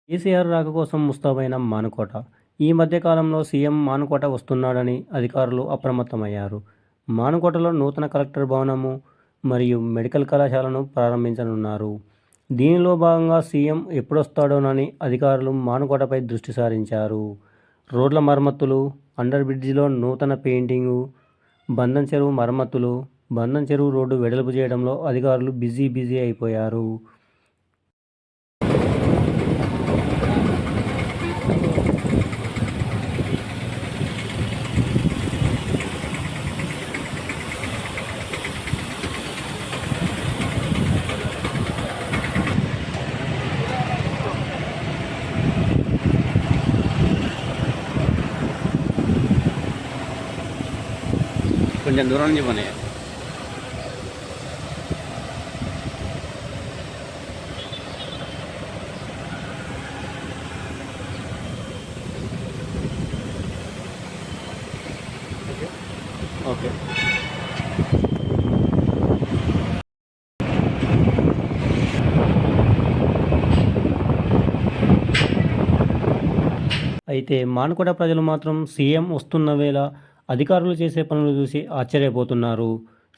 కేసీఆర్ రాక కోసం ముస్తాబైన మానుకోట. ఈ మధ్య కాలంలో సీఎం మానుకోట వస్తున్నాడని అధికారులు అప్రమత్తమయ్యారు. మానుకోటలో నూతన కలెక్టర్ భవనము మరియు మెడికల్ కళాశాలను ప్రారంభించనున్నారు. దీనిలో భాగంగా సీఎం ఎప్పుడొస్తాడోనని అధికారులు మానుకోటపై దృష్టి సారించారు. రోడ్ల మరమ్మతులు, అండర్ బ్రిడ్జిలో నూతన పెయింటింగు, బంధం చెరువు మరమ్మతులు, బంధం చెరువు రోడ్డు వెడల్పు చేయడంలో అధికారులు బిజీ అయిపోయారు. కొంచెం దూరం నుంచి పోనీ. ఓకే. అయితే మానుకోట ప్రజలు మాత్రం సీఎం వస్తున్న వేళ అధికారులు చేసే పనులు చూసి ఆశ్చర్యపోతున్నారు.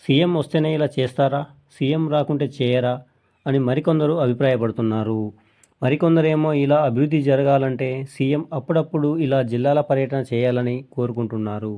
సీఎం వస్తేనే ఇలా చేస్తారా? సీఎం రాకుంటే చేయరా? అని మరికొందరు అభిప్రాయపడుతున్నారు. మరికొందరేమో ఇలా అభివృద్ధి జరగాలంటే సీఎం అప్పుడప్పుడు ఇలా జిల్లాల పర్యటన చేయాలని కోరుకుంటున్నారు.